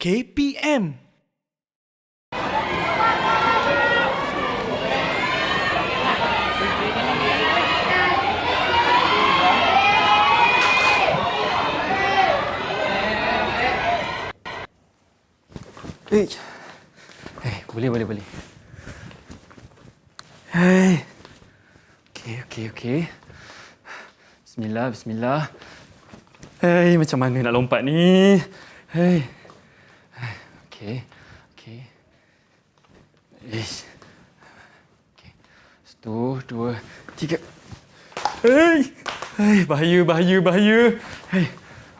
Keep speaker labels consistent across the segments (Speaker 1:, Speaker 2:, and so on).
Speaker 1: KPM.
Speaker 2: Boleh. Hei. Okey. Bismillah. Hei, macam mana nak lompat ni? Hei. Okey. Ish. Okey. 1, 2, 3. Hei, bahaya. Hei.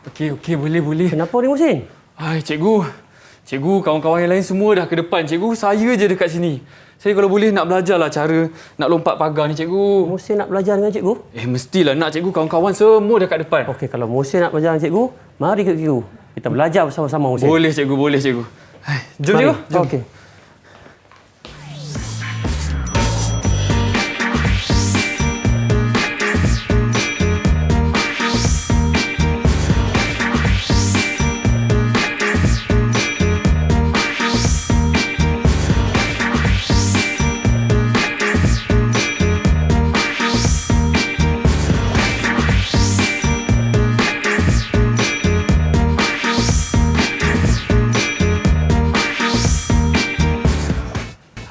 Speaker 2: Okey, boleh.
Speaker 3: Kenapa ni Muhsin?
Speaker 2: Hai, Cikgu, kawan-kawan yang lain semua dah ke depan. Cikgu, saya je dekat sini. Saya kalau boleh nak belajarlah cara nak lompat pagar ni, Cikgu.
Speaker 3: Muhsin nak belajar dengan cikgu?
Speaker 2: Mestilah nak, Cikgu. Kawan-kawan semua dah kat depan.
Speaker 3: Okey, kalau Muhsin nak belajar dengan cikgu, mari ke cikgu. Kita belajar bersama-sama Muhsin.
Speaker 2: Boleh, Cikgu. Hai, jom, Cikgu. Jom.
Speaker 3: Okey.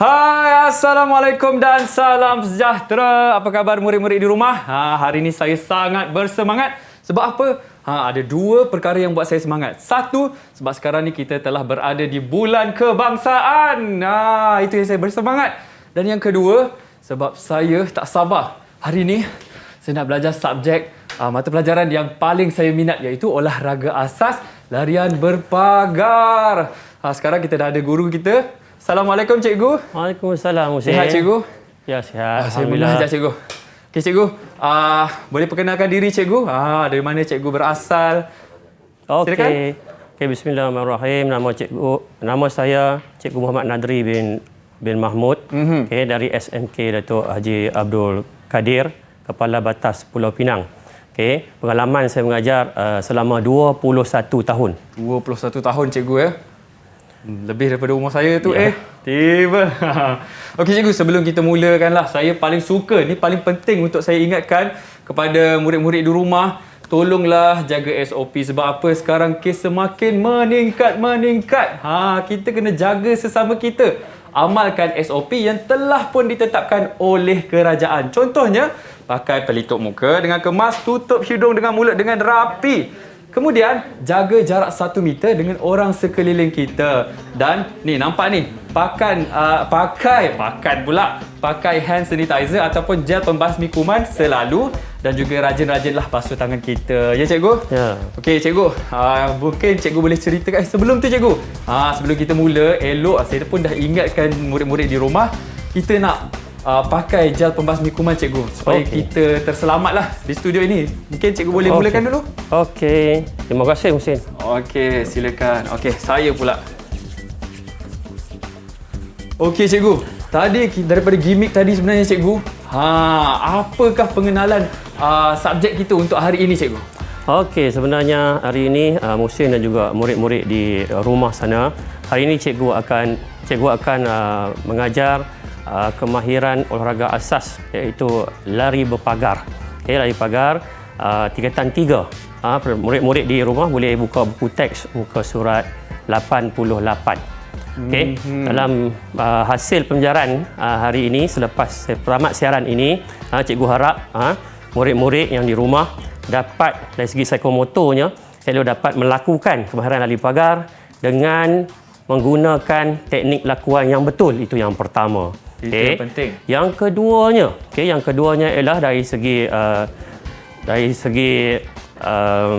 Speaker 2: Hai, Assalamualaikum dan salam sejahtera. Apa khabar murid-murid di rumah? Hari ini saya sangat bersemangat. Sebab apa? Ada dua perkara yang buat saya semangat. Satu, sebab sekarang ni kita telah berada di bulan kebangsaan. Itu yang saya bersemangat. Dan yang kedua, sebab saya tak sabar. Hari ini, saya nak belajar subjek mata pelajaran yang paling saya minat, iaitu olahraga asas larian berpagar. Sekarang kita dah ada guru kita. Assalamualaikum, Cikgu.
Speaker 3: Waalaikumsalam, Muhsin.
Speaker 2: Sihat, Cikgu?
Speaker 3: Ya, sihat.
Speaker 2: Saya belajar, Cikgu. Okey, Cikgu. Boleh perkenalkan diri, Cikgu? Dari mana Cikgu berasal?
Speaker 3: Okey. Bismillahirrahmanirrahim. Nama saya Cikgu Muhammad Nadri bin Mahmud. Okey, dari SMK Datuk Haji Abdul Kadir, Kepala Batas Pulau Pinang. Okey, pengalaman saya mengajar selama 21 tahun.
Speaker 2: 21 tahun, Cikgu, ya? Lebih daripada umur saya tu,
Speaker 3: Ya.
Speaker 2: Tiba. Okey, Cikgu, sebelum kita mulakanlah, saya paling suka, ni paling penting untuk saya ingatkan kepada murid-murid di rumah, tolonglah jaga SOP. Sebab apa? Sekarang kes semakin meningkat. Kita kena jaga sesama kita. Amalkan SOP yang telah pun ditetapkan oleh kerajaan. Contohnya, pakai pelitup muka dengan kemas, tutup hidung dengan mulut dengan rapi. Kemudian, jaga jarak 1 meter dengan orang sekeliling kita. Dan, ni nampak ni, pakai hand sanitizer ataupun gel pembasmi kuman selalu. Dan juga rajin-rajinlah basuh tangan kita. Ya, Cikgu?
Speaker 3: Ya.
Speaker 2: Okey, Cikgu. Mungkin Cikgu boleh ceritakan sebelum tu, Cikgu. Sebelum kita mula, elok saya pun dah ingatkan murid-murid di rumah, kita nak pakai gel pembasmi kuman, Cikgu, supaya kita terselamatlah di studio ini. Mungkin Cikgu boleh mulakan dulu.
Speaker 3: Okey. Terima kasih, Muhsin.
Speaker 2: Okey, silakan. Okey, saya pula. Okey, Cikgu. Tadi daripada gimmick tadi sebenarnya, Cikgu, apakah pengenalan subjek kita untuk hari ini, Cikgu?
Speaker 3: Okey, sebenarnya hari ini Muhsin dan juga murid-murid di rumah sana, hari ini cikgu akan mengajar kemahiran olahraga asas, iaitu lari berpagar. Okey, lari pagar tingkatan 3. Murid-murid di rumah boleh buka buku teks muka surat 88. Okey, dalam hasil pembelajaran hari ini, selepas tamat siaran ini, cikgu harap murid-murid yang di rumah dapat dari segi psikomotornya, dapat melakukan kemahiran lari pagar dengan menggunakan teknik lakuan yang betul. Itu yang pertama.
Speaker 2: Itu yang penting.
Speaker 3: Yang keduanya ialah dari segi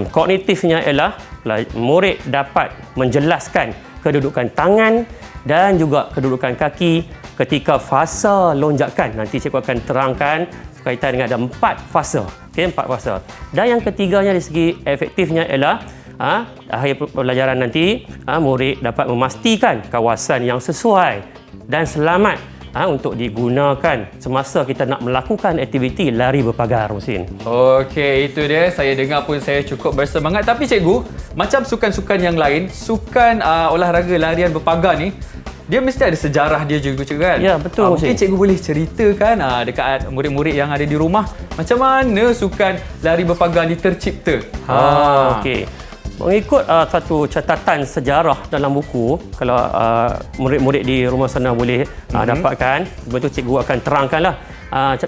Speaker 3: kognitifnya ialah murid dapat menjelaskan kedudukan tangan dan juga kedudukan kaki ketika fasa lonjakan. Nanti cikgu akan terangkan berkaitan dengan ada 4 fasa. Okey, 4 fasa. Dan yang ketiganya dari segi efektifnya ialah akhir pelajaran nanti murid dapat memastikan kawasan yang sesuai dan selamat untuk digunakan semasa kita nak melakukan aktiviti lari berpagar, Muhsin.
Speaker 2: Okey, itu dia. Saya dengar pun saya cukup bersemangat. Tapi cikgu, macam sukan-sukan yang lain, sukan olahraga larian berpagar ni, dia mesti ada sejarah dia juga, cikgu kan?
Speaker 3: Ya, betul.
Speaker 2: Mungkin cikgu boleh ceritakan dekat murid-murid yang ada di rumah, macam mana sukan lari berpagar ni tercipta?
Speaker 3: Okey. Mengikut satu catatan sejarah dalam buku, kalau murid-murid di rumah sana boleh dapatkan, betul cikgu akan terangkanlah.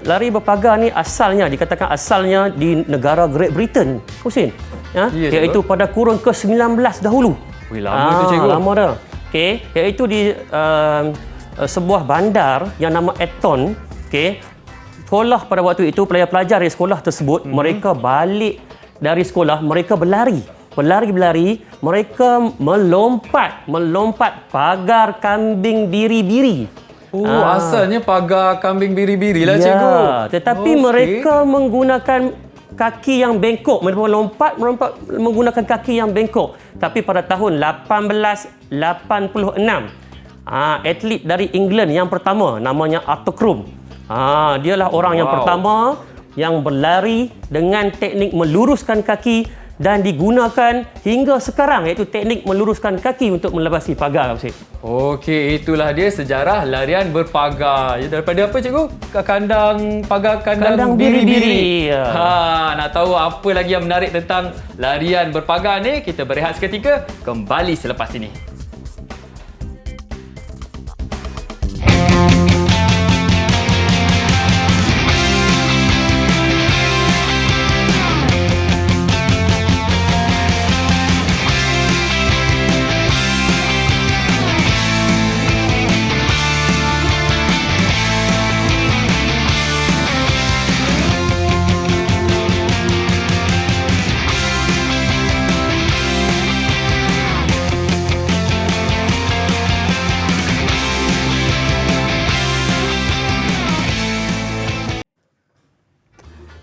Speaker 3: Lari berpagar ni asalnya, dikatakan asalnya di negara Great Britain, Muhsin. Iaitu pada kurun ke-19 dahulu.
Speaker 2: Wih, lama tu cikgu.
Speaker 3: Lama dah. Okey, iaitu di sebuah bandar yang nama Eton. Okey. Sekolah pada waktu itu, pelajar-pelajar di sekolah tersebut, mereka balik dari sekolah, mereka berlari, mereka melompat pagar kambing biri-biri.
Speaker 2: Asalnya pagar kambing biri-biri lah, cikgu.
Speaker 3: Tetapi mereka menggunakan kaki yang bengkok. Mereka melompat menggunakan kaki yang bengkok. Tapi pada tahun 1886, atlet dari England yang pertama, namanya Arthur Crum. Dialah orang yang pertama yang berlari dengan teknik meluruskan kaki dan digunakan hingga sekarang, iaitu teknik meluruskan kaki untuk melebasi pagar.
Speaker 2: Okey, itulah dia sejarah larian berpagar. Daripada apa, cikgu? Kandang biri-biri. Nak tahu apa lagi yang menarik tentang larian berpagar ni? Kita berehat seketika, kembali selepas ini.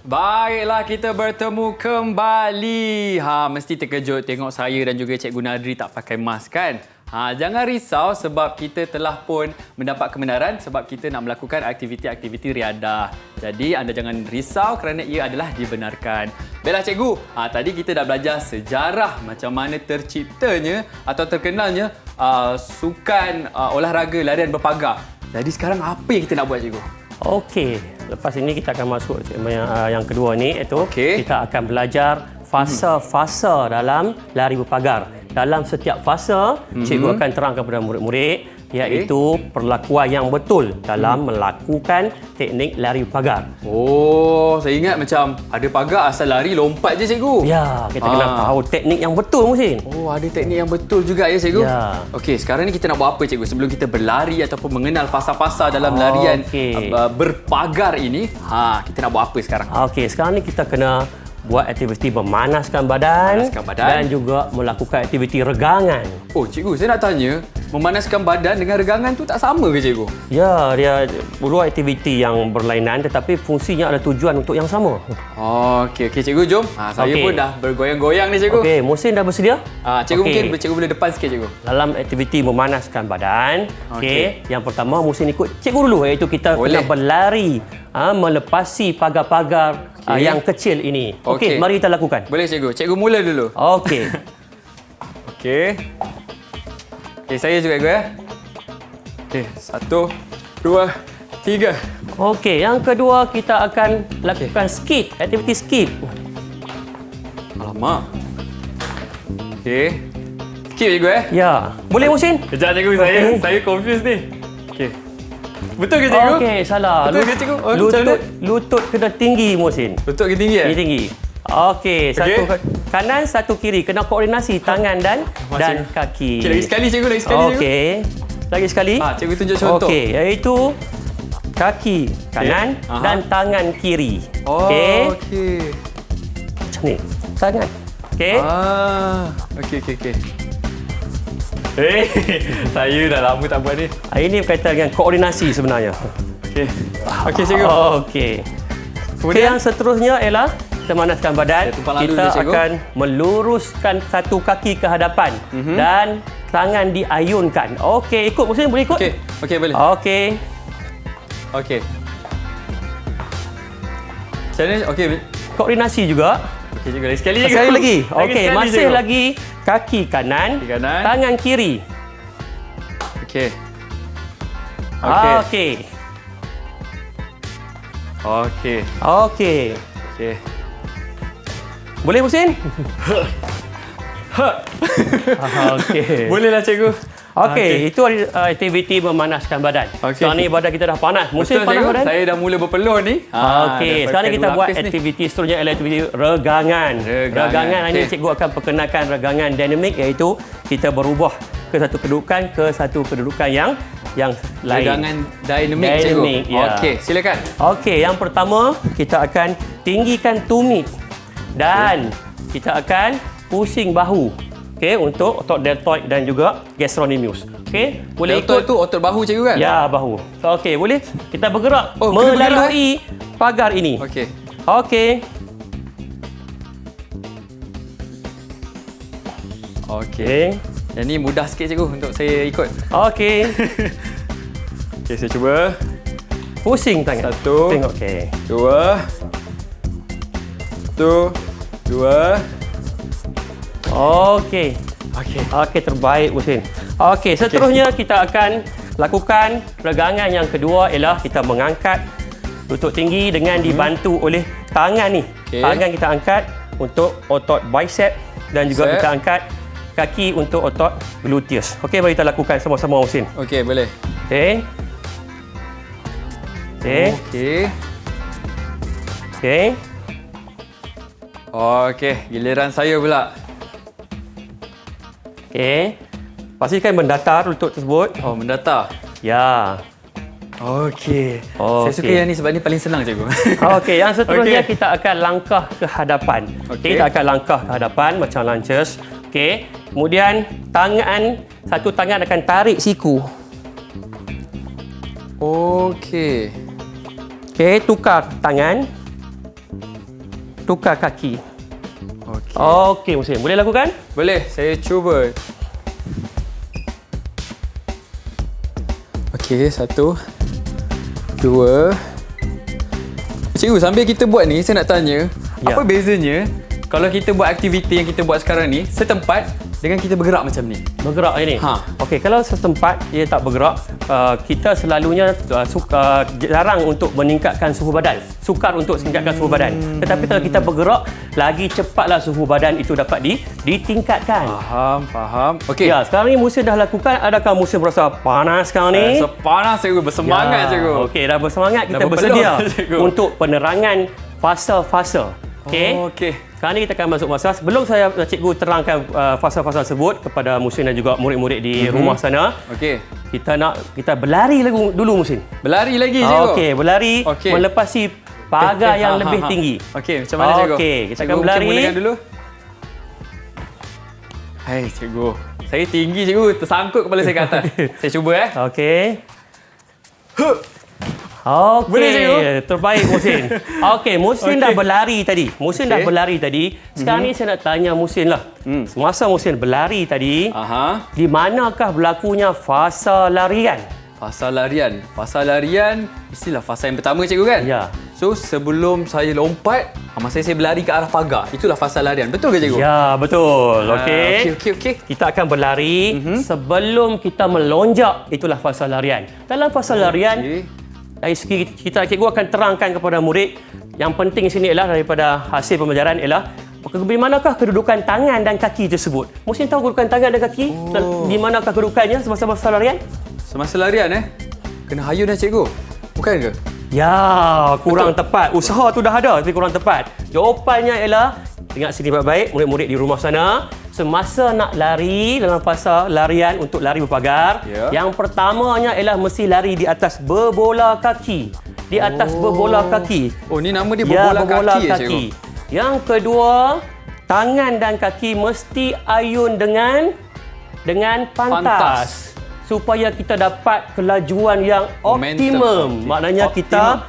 Speaker 2: Baiklah, kita bertemu kembali. Mesti terkejut tengok saya dan juga Cikgu Nadri tak pakai mask kan? Jangan risau sebab kita telah pun mendapat kebenaran sebab kita nak melakukan aktiviti-aktiviti riadah. Jadi anda jangan risau kerana ia adalah dibenarkan. Baiklah cikgu, tadi kita dah belajar sejarah macam mana terciptanya atau terkenalnya sukan olahraga larian berpagar. Jadi sekarang apa yang kita nak buat, cikgu?
Speaker 3: Okey, lepas ini kita akan masuk yang kedua ni, iaitu kita akan belajar fasa-fasa dalam lari berpagar. Dalam setiap fasa, cikgu akan terangkan kepada murid-murid iaitu perlakuan yang betul dalam melakukan teknik lari berpagar.
Speaker 2: Oh, saya ingat macam ada pagar asal lari lompat je, cikgu.
Speaker 3: Ya, kita kena tahu teknik yang betul, Muhsin.
Speaker 2: Oh, ada teknik yang betul juga ya, cikgu.
Speaker 3: Ya.
Speaker 2: Okey, sekarang ni kita nak buat apa, cikgu? Sebelum kita berlari ataupun mengenal fasa-fasa dalam larian berpagar ini, kita nak buat apa sekarang?
Speaker 3: Okey, sekarang ni kita kena buat aktiviti memanaskan badan, dan juga melakukan aktiviti regangan.
Speaker 2: Oh, cikgu, saya nak tanya, memanaskan badan dengan regangan tu tak sama ke, cikgu?
Speaker 3: Ya, dia dua aktiviti yang berlainan tetapi fungsinya ada tujuan untuk yang sama.
Speaker 2: Okey, cikgu, jom. Saya pun dah bergoyang-goyang ni, cikgu.
Speaker 3: Okey, Muhsin dah bersedia?
Speaker 2: Cikgu mungkin cikgu boleh depan sikit, cikgu.
Speaker 3: Dalam aktiviti memanaskan badan, yang pertama Muhsin ikut cikgu dulu, iaitu kita kena berlari melepasi pagar-pagar yang kecil ini. Okey, mari kita lakukan.
Speaker 2: Boleh, cikgu. Cikgu mula dulu.
Speaker 3: Okey.
Speaker 2: Okey, saya juga, cikgu ya. Okey, 1, 2, 3.
Speaker 3: Okey, yang kedua kita akan lakukan skip, aktiviti skip.
Speaker 2: Alamak. Okey. Skip, cikgu ya.
Speaker 3: Ya. Boleh, Muhsin?
Speaker 2: Kejap, cikgu. Saya confused ni. Okey. Betul ke, cikgu?
Speaker 3: Okey, salah.
Speaker 2: Betul ke, cikgu?
Speaker 3: Lutut kena tinggi, Muhsin.
Speaker 2: Lutut kena tinggi,
Speaker 3: Tinggi. Okey, satu kanan, satu kiri. Kena koordinasi tangan dan kaki.
Speaker 2: Okey, lagi sekali, cikgu.
Speaker 3: Okey. Lagi sekali.
Speaker 2: Cikgu tunjuk contoh.
Speaker 3: Okey, iaitu kaki kanan dan tangan kiri.
Speaker 2: Okey.
Speaker 3: Macam ni. Tangan. Okey.
Speaker 2: Okey. Saya dah lama tak buat ni.
Speaker 3: Ini berkaitan dengan koordinasi sebenarnya.
Speaker 2: Okey, cikgu.
Speaker 3: Okey. Yang seterusnya ialah kita manaskan badan. Kita akan meluruskan satu kaki ke hadapan dan tangan diayunkan. Okey, ikut Muhsin, boleh ikut?
Speaker 2: Okey, boleh.
Speaker 3: Okey.
Speaker 2: Okey. Macam mana? Okey.
Speaker 3: Koordinasi juga.
Speaker 2: Okey juga. Sekali
Speaker 3: Lagi. Okey,
Speaker 2: sekali
Speaker 3: masih
Speaker 2: cikgu.
Speaker 3: lagi kaki kanan,
Speaker 2: Kaki kanan.
Speaker 3: tangan kiri.
Speaker 2: Okey.
Speaker 3: Okey.
Speaker 2: Okey.
Speaker 3: Okey.
Speaker 2: Okey.
Speaker 3: Boleh Musin? Okey.
Speaker 2: Bolehlah cikgu.
Speaker 3: Okey, itu aktiviti memanaskan badan.
Speaker 2: Okey.
Speaker 3: Sekarang ni badan kita dah panas. Musim
Speaker 2: Betul,
Speaker 3: panas
Speaker 2: cikgu.
Speaker 3: badan?
Speaker 2: Saya dah mula berpeluh ni.
Speaker 3: Okey,
Speaker 2: dah
Speaker 3: sekarang
Speaker 2: pakai
Speaker 3: kita
Speaker 2: dua
Speaker 3: buat
Speaker 2: lapis ni.
Speaker 3: aktiviti seterusnya ialah aktiviti regangan.
Speaker 2: Regangan,
Speaker 3: Hari ni
Speaker 2: okey.
Speaker 3: cikgu akan perkenalkan regangan dinamik, iaitu kita berubah ke satu kedudukan yang lain.
Speaker 2: Regangan dinamik,
Speaker 3: Dinamik,
Speaker 2: cikgu.
Speaker 3: ya.
Speaker 2: Okey, silakan.
Speaker 3: Okey, yang pertama kita akan tinggikan tumit dan kita akan pusing bahu. Okey, untuk otot deltoid dan juga gastrocnemius. Okey, boleh
Speaker 2: Deltoid
Speaker 3: ikut?
Speaker 2: tu otot bahu cikgu kan?
Speaker 3: Ya, bahu. Okey, boleh kita bergerak
Speaker 2: Oh, kena bergerak,
Speaker 3: melalui pagar ini.
Speaker 2: Okey.
Speaker 3: Okey.
Speaker 2: Okey. Yang ni mudah sikit cikgu untuk saya ikut.
Speaker 3: Okey.
Speaker 2: Okey, saya cuba.
Speaker 3: Pusing tangan.
Speaker 2: Satu.
Speaker 3: Tengok, okey.
Speaker 2: Dua. Satu. Dua.
Speaker 3: Okey.
Speaker 2: Okey.
Speaker 3: Okey, terbaik Musin. Okey, seterusnya kita akan lakukan regangan yang kedua ialah kita mengangkat lutut tinggi dengan dibantu oleh tangan ni.
Speaker 2: Okey.
Speaker 3: Tangan kita angkat untuk otot bicep dan juga
Speaker 2: Bicep.
Speaker 3: kita angkat kaki untuk otot gluteus. Okey, mari kita lakukan sama-sama Musin.
Speaker 2: Okey, boleh.
Speaker 3: Okey. Okey.
Speaker 2: Okey.
Speaker 3: Okey.
Speaker 2: Okey, giliran saya pula.
Speaker 3: Okey. Pastikan mendatar lutut tersebut.
Speaker 2: Oh, mendatar.
Speaker 3: Ya.
Speaker 2: Okey.
Speaker 3: Okey.
Speaker 2: Saya suka yang ni sebab ni paling senang cikgu.
Speaker 3: Okey, yang seterusnya
Speaker 2: Okey.
Speaker 3: kita akan langkah ke hadapan.
Speaker 2: Okey.
Speaker 3: Kita akan langkah ke hadapan macam lunges. Okey. Kemudian satu tangan akan tarik siku.
Speaker 2: Okey.
Speaker 3: Okey, tukar tangan. Tukar kaki.
Speaker 2: Okey.
Speaker 3: Okey, Musin. Boleh lakukan?
Speaker 2: Boleh, saya cuba. Okey, satu. Dua. Cikgu, sambil kita buat ni, saya nak tanya,
Speaker 3: Ya.
Speaker 2: apa bezanya kalau kita buat aktiviti yang kita buat sekarang ni, setempat dengan kita bergerak macam ni?
Speaker 3: Bergerak ini.
Speaker 2: Ha.
Speaker 3: Okey, kalau setempat dia tak bergerak, kita selalunya jarang untuk meningkatkan suhu badan. Sukar untuk meningkatkan suhu badan. Tetapi kalau kita bergerak, lagi cepatlah suhu badan itu dapat ditingkatkan.
Speaker 2: Faham. Okey.
Speaker 3: Ya, sekarang ni Musin dah lakukan. Adakah Musin berasa panas sekarang ni?
Speaker 2: Sepanas cikgu, bersemangat cikgu.
Speaker 3: Okey, dah bersemangat. Kita
Speaker 2: Dah berpeluh,
Speaker 3: bersedia
Speaker 2: cikgu.
Speaker 3: untuk penerangan fasa-fasa. Okey.
Speaker 2: Okey.
Speaker 3: Sekarang ni kita akan masuk fasa. Sebelum cikgu terangkan fasa-fasa tersebut kepada Musin dan juga murid-murid di rumah sana,
Speaker 2: Okey.
Speaker 3: kita berlari dulu Musin.
Speaker 2: Berlari lagi cikgu.
Speaker 3: Okey, berlari
Speaker 2: Okey.
Speaker 3: melepasi pagar yang lebih tinggi.
Speaker 2: Okey, macam mana cikgu?
Speaker 3: Okey, kita
Speaker 2: Cikgu
Speaker 3: akan
Speaker 2: mungkin
Speaker 3: berlari.
Speaker 2: mulakan dulu. Hai cikgu. Saya tinggi cikgu, tersangkut kepala saya ke atas. Saya cuba
Speaker 3: Okey. Okey,
Speaker 2: Boleh, cikgu?
Speaker 3: terbaik Musin. Okey, Musin dah
Speaker 2: Okey.
Speaker 3: berlari tadi. Musin dah
Speaker 2: Okey.
Speaker 3: berlari tadi. Sekarang ni saya nak tanya Musin lah. Semasa Musin berlari tadi,
Speaker 2: Aha.
Speaker 3: di manakah berlakunya fasa larian?
Speaker 2: Fasa larian. Fasa larian mestilah fasa yang pertama cikgu kan?
Speaker 3: Ya.
Speaker 2: So sebelum saya lompat, masa saya berlari ke arah pagar. Itulah fasa larian. Betul ke cikgu?
Speaker 3: Ya, betul. Okey.
Speaker 2: Okey.
Speaker 3: Kita akan berlari sebelum kita melonjak. Itulah fasa larian. Dalam fasa larian, dari segi cikgu akan terangkan kepada murid, yang penting sini ialah daripada hasil pembelajaran ialah di manakah kedudukan tangan dan kaki tersebut. Mesti tahu kedudukan tangan dan kaki? Di manakah kedudukannya semasa fasa larian?
Speaker 2: Semasa larian kena hayun dah cikgu. Bukan ke?
Speaker 3: Ya, kurang tepat. Usaha tu dah ada tapi kurang tepat. Jawapannya ialah, ingat sini baik-baik murid-murid di rumah sana, semasa nak lari dalam fasa larian untuk lari berpagar,
Speaker 2: Ya.
Speaker 3: yang pertamanya ialah mesti lari di atas berbola kaki. Di atas berbola kaki.
Speaker 2: Oh, ni nama dia
Speaker 3: Ya,
Speaker 2: berbola kaki cikgu?
Speaker 3: Yang kedua, tangan dan kaki mesti ayun dengan pantas. Supaya kita dapat kelajuan yang optimum. Maknanya kita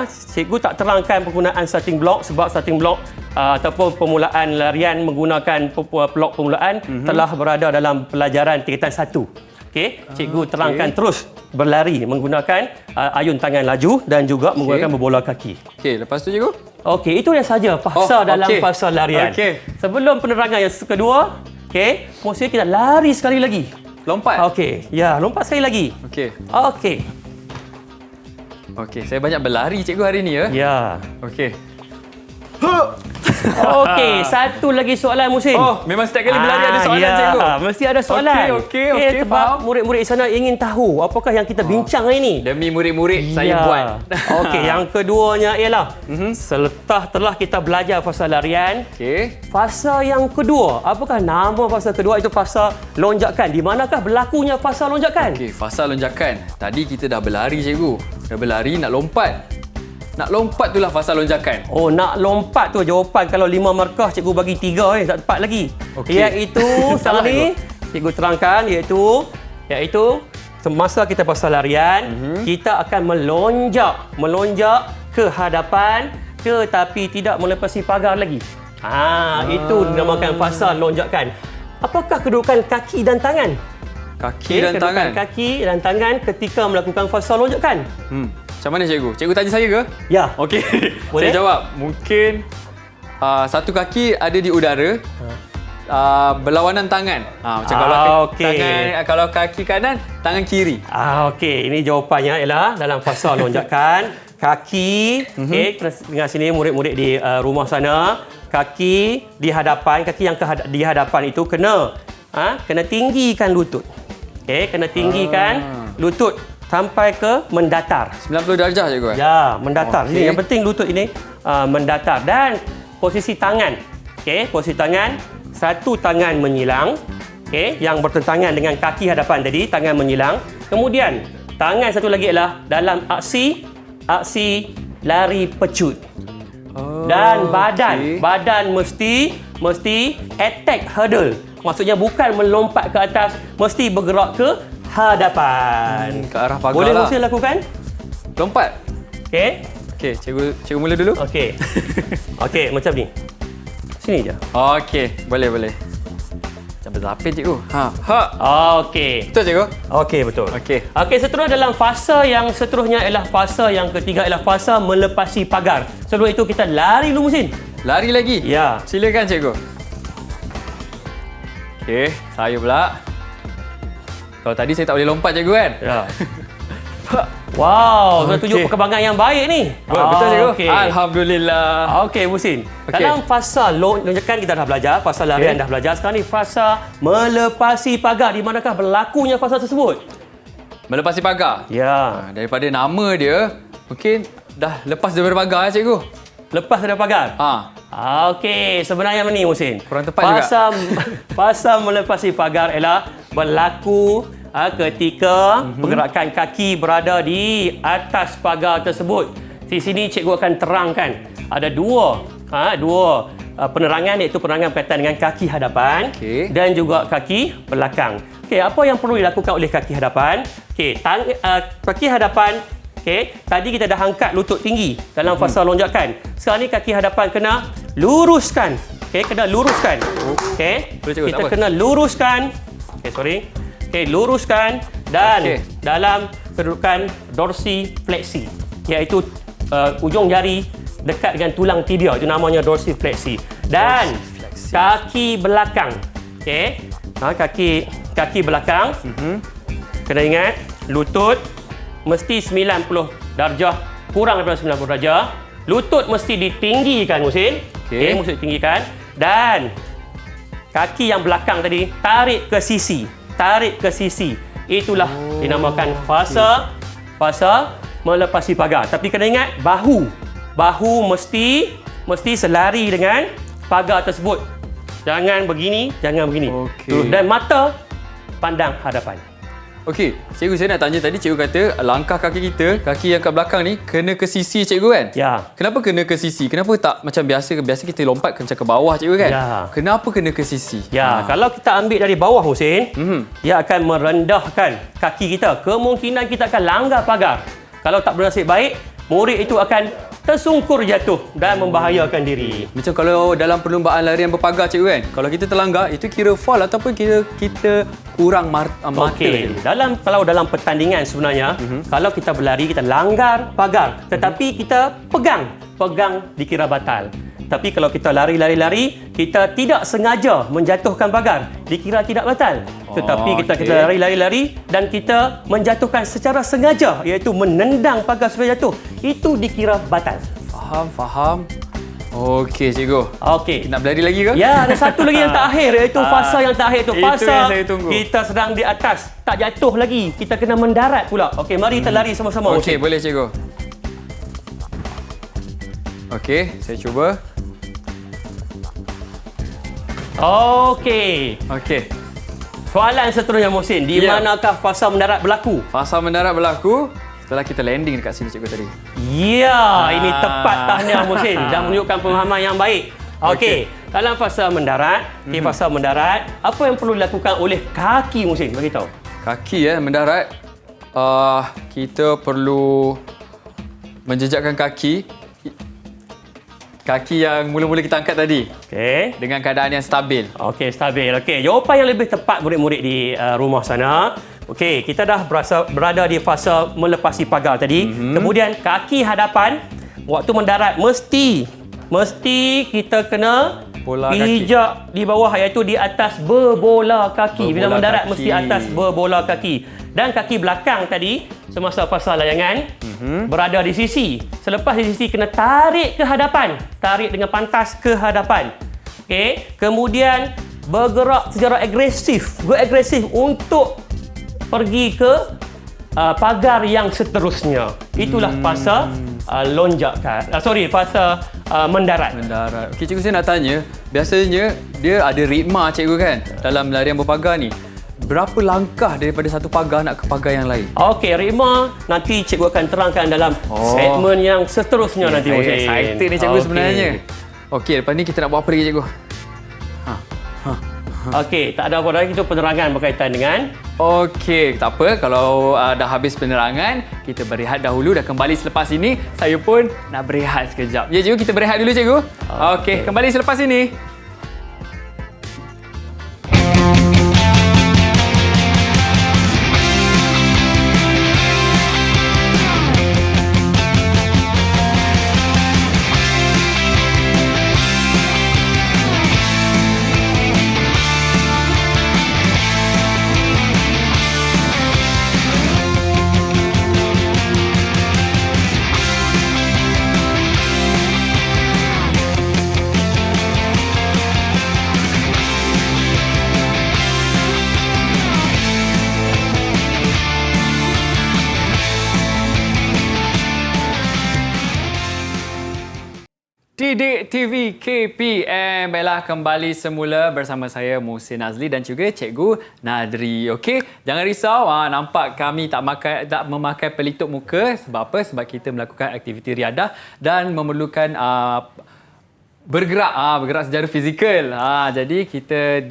Speaker 3: cikgu tak terangkan penggunaan starting block sebab starting block ataupun permulaan larian menggunakan blok permulaan telah berada dalam pelajaran tingkatan 1. Okey, cikgu terangkan terus berlari menggunakan ayun tangan laju dan juga menggunakan berbola kaki.
Speaker 2: Okey, lepas tu cikgu?
Speaker 3: Okey, itu yang saja fasa dalam fasa larian.
Speaker 2: Okey.
Speaker 3: Sebelum penerangan yang kedua, okey, mesti kita lari sekali lagi.
Speaker 2: Lompat?
Speaker 3: Okey, ya, lompat sekali lagi.
Speaker 2: Okey.
Speaker 3: Okey.
Speaker 2: Okey, saya banyak berlari cikgu hari ni ya.
Speaker 3: Ya.
Speaker 2: Okey.
Speaker 3: Okey, satu lagi soalan Musin.
Speaker 2: Oh, memang setiap kali berlari ada soalan cikgu.
Speaker 3: Mesti ada soalan.
Speaker 2: Okey,
Speaker 3: sebab
Speaker 2: faham.
Speaker 3: murid-murid di sana ingin tahu apakah yang kita bincang hari ini.
Speaker 2: Demi murid-murid saya buat.
Speaker 3: Okey, yang keduanya ialah selepas telah kita belajar fasa larian,
Speaker 2: Okey.
Speaker 3: fasa yang kedua, apakah nama fasa kedua? Itu fasa lonjakan. Di manakah berlakunya fasa lonjakan?
Speaker 2: Okey, fasa lonjakan. Tadi kita dah berlari cikgu. Dah berlari nak lompat. Nak lompat itulah fasa lonjakan.
Speaker 3: Oh, nak lompat tu jawapan kalau 5 markah cikgu bagi 3 tak tepat lagi.
Speaker 2: Okey.
Speaker 3: Iaitu
Speaker 2: Salah
Speaker 3: ni cikgu terangkan iaitu semasa kita fasa larian, kita akan melonjak ke hadapan tetapi tidak melepasi pagar lagi. Itu dinamakan fasa lonjakan. Apakah kedudukan kaki dan tangan?
Speaker 2: Kaki dan tangan.
Speaker 3: Kaki dan tangan ketika melakukan fasa lonjakan.
Speaker 2: Macam mana cikgu? Cikgu tanya saya ke?
Speaker 3: Ya.
Speaker 2: Okey.
Speaker 3: Boleh?
Speaker 2: Saya jawab. Mungkin satu kaki ada di udara. Berlawanan tangan. Macam kalau kaki kanan, tangan kiri.
Speaker 3: Okey, ini jawapannya ialah dalam fasa lonjakan, kaki, dengan sini murid-murid di rumah sana, kaki di hadapan, kaki yang di hadapan itu kena tinggikan lutut. Okey, kena tinggikan lutut sampai ke mendatar.
Speaker 2: 90 darjah cikgu.
Speaker 3: Ya, mendatar.
Speaker 2: Okey.
Speaker 3: Ini yang penting lutut ini mendatar dan posisi tangan. Okey, posisi tangan, satu tangan menyilang, yang bertentangan dengan kaki hadapan tadi, tangan menyilang. Kemudian, tangan satu lagi adalah dalam aksi lari pecut. Dan badan mesti attack hurdle. Maksudnya bukan melompat ke atas, mesti bergerak ke hadapan.
Speaker 2: Ke arah pagar
Speaker 3: Boleh
Speaker 2: lah.
Speaker 3: Musin lakukan?
Speaker 2: Lompat.
Speaker 3: Okey.
Speaker 2: Okey, cikgu mula dulu.
Speaker 3: Okey. Okey, macam ni. Sini je.
Speaker 2: Okey, boleh. Macam berlapis cikgu.
Speaker 3: Okey.
Speaker 2: Betul cikgu?
Speaker 3: Okey, betul.
Speaker 2: Okey.
Speaker 3: Okey, seterusnya dalam fasa yang seterusnya ialah fasa yang ketiga ialah fasa melepasi pagar. Sebelum itu kita lari dulu Musin.
Speaker 2: Lari lagi?
Speaker 3: Ya.
Speaker 2: Silakan cikgu. Okey, saya pula. Kalau tadi saya tak boleh lompat cikgu kan?
Speaker 3: Ya. Wow, sudah tunjuk perkembangan yang baik ni.
Speaker 2: Betul cikgu?
Speaker 3: Okey.
Speaker 2: Alhamdulillah.
Speaker 3: Okey, Musin.
Speaker 2: Okey.
Speaker 3: Dalam fasa lonjakan kita dah belajar, fasa larian dah belajar. Sekarang ni fasa melepasi pagar. Di manakah berlakunya fasa tersebut?
Speaker 2: Melepasi pagar.
Speaker 3: Ya.
Speaker 2: Daripada nama dia, mungkin dah lepas daripada pagar cikgu.
Speaker 3: Lepas daripada pagar? Okey, sebenarnya ni Musin.
Speaker 2: Kurang tepat juga.
Speaker 3: Fasa melepasi pagar ialah berlaku ketika pergerakan kaki berada di atas pagar tersebut. Di sini cikgu akan terangkan ada dua penerangan, iaitu penerangan berkaitan dengan kaki hadapan dan juga kaki belakang. Okey, apa yang perlu dilakukan oleh kaki hadapan? Okey, kaki hadapan, tadi kita dah angkat lutut tinggi dalam fasa lonjakan. Sekarang ni kaki hadapan kena luruskan. Kena luruskan. Kita kena luruskan. Luruskan dan dalam kedudukan dorsifleksi, iaitu ujung jari dekat dengan tulang tibia, itu namanya dorsifleksi. Dan kaki belakang. Kaki belakang. Kena ingat lutut mesti 90 darjah, kurang daripada 90 darjah. Lutut mesti ditinggikan Musin. Mesti ditinggikan. Dan kaki yang belakang tadi tarik ke sisi. Itulah dinamakan fasa melepasi pagar. Tapi kena ingat bahu mesti selari dengan pagar tersebut. Jangan begini. Dan mata pandang hadapan.
Speaker 2: Okey, cikgu saya nak tanya tadi, cikgu kata langkah kaki kita, kaki yang kat belakang ni kena ke sisi cikgu kan?
Speaker 3: Ya.
Speaker 2: Kenapa kena ke sisi? Kenapa tak macam biasa kita lompat macam ke bawah cikgu kan?
Speaker 3: Ya.
Speaker 2: Kenapa kena ke sisi?
Speaker 3: Ya, kalau kita ambil dari bawah Husin, dia akan merendahkan kaki kita. Kemungkinan kita akan langgar pagar. Kalau tak bernasib baik, murid itu akan tersungkur jatuh dan membahayakan diri.
Speaker 2: Macam kalau dalam perlumbaan larian berpagar cikgu kan, kalau kita terlanggar itu kira foul ataupun kira kita kurang mata.
Speaker 3: Okey, kalau dalam pertandingan sebenarnya, kalau kita berlari kita langgar pagar, tetapi kita pegang dikira batal. Tapi kalau kita lari, kita tidak sengaja menjatuhkan pagar, dikira tidak batal. Tetapi kita lari dan kita menjatuhkan secara sengaja, iaitu menendang pagar supaya jatuh, itu dikira batal.
Speaker 2: Faham. Okey cikgu.
Speaker 3: Okey.
Speaker 2: Nak berlari lagi ke?
Speaker 3: Ya, ada satu lagi yang terakhir, iaitu fasa yang terakhir tu.
Speaker 2: Itu
Speaker 3: Fasa
Speaker 2: yang saya tunggu.
Speaker 3: kita sedang di atas, tak jatuh lagi. Kita kena mendarat pula. Okey, mari kita lari sama-sama.
Speaker 2: Okey, boleh cikgu. Okey, saya cuba.
Speaker 3: Okey. Soalan seterusnya Muhsin, di manakah fasa mendarat berlaku?
Speaker 2: Fasa mendarat berlaku setelah kita landing dekat sini cikgu tadi.
Speaker 3: Ya, ini tepat tahniah Muhsin. Dah menunjukkan pemahaman yang baik. Okey, dalam fasa mendarat, fasa mendarat, apa yang perlu dilakukan oleh kaki Muhsin? Bagi tahu.
Speaker 2: Kaki mendarat, kita perlu menjejakkan kaki yang mula-mula kita angkat tadi.
Speaker 3: Okey.
Speaker 2: Dengan keadaan yang stabil.
Speaker 3: Okey, stabil. Okey, jawapan yang lebih tepat murid-murid di rumah sana. Okey, kita dah berada di fasa melepasi pagar tadi. Kemudian kaki hadapan, waktu mendarat mesti kita kena
Speaker 2: Bola
Speaker 3: pijak di bawah, iaitu di atas berbola kaki. Bila
Speaker 2: Berbola
Speaker 3: mendarat
Speaker 2: kaki.
Speaker 3: mesti atas berbola kaki. Dan kaki belakang tadi semasa fasa layangan berada di sisi. Selepas di sisi kena tarik ke hadapan. Tarik dengan pantas ke hadapan. Okey, kemudian bergerak secara agresif untuk pergi ke pagar yang seterusnya. Itulah fasa fasa mendarat.
Speaker 2: Okey, cikgu saya nak tanya, biasanya dia ada ritma cikgu kan dalam larian berpagar ni. Berapa langkah daripada satu pagar nak ke pagar yang lain?
Speaker 3: Okey, Rima, nanti cikgu akan terangkan dalam segmen yang seterusnya nanti.
Speaker 2: Saya excited ni cikgu sebenarnya. Okey, lepas ni kita nak buat apa lagi cikgu?
Speaker 3: Okey, tak ada apa lagi, itu penerangan berkaitan dengan.
Speaker 2: Okey, tak apa. Kalau dah habis penerangan, kita berehat dahulu. Dah kembali selepas ini. Saya pun nak berehat sekejap. Ya cikgu, kita berehat dulu cikgu. Okey, kembali selepas ini. Didik TV KPM. Baiklah, kembali semula bersama saya Muhsin Azli dan juga Cikgu Nadri. Okey, jangan risau, nampak kami tak memakai pelitup muka. Sebab apa? Sebab kita melakukan aktiviti riadah dan memerlukan bergerak secara fizikal. Jadi kita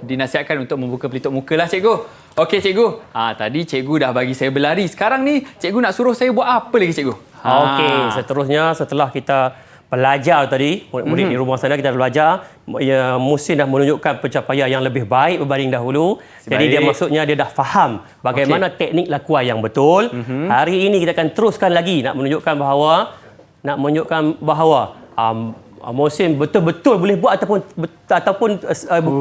Speaker 2: dinasihatkan untuk membuka pelitup muka lah cikgu. Okey cikgu. Tadi cikgu dah bagi saya berlari. Sekarang ni cikgu nak suruh saya buat apa lagi cikgu?
Speaker 3: Okey, seterusnya setelah kita belajar tadi, murid-murid di rumah sana kita dah belajar, Muhsin dah menunjukkan pencapaian yang lebih baik berbanding dahulu. Jadi dia maksudnya dia dah faham bagaimana teknik lakuan yang betul. Hari ini kita akan teruskan lagi nak menunjukkan bahawa Muhsin betul-betul boleh buat ataupun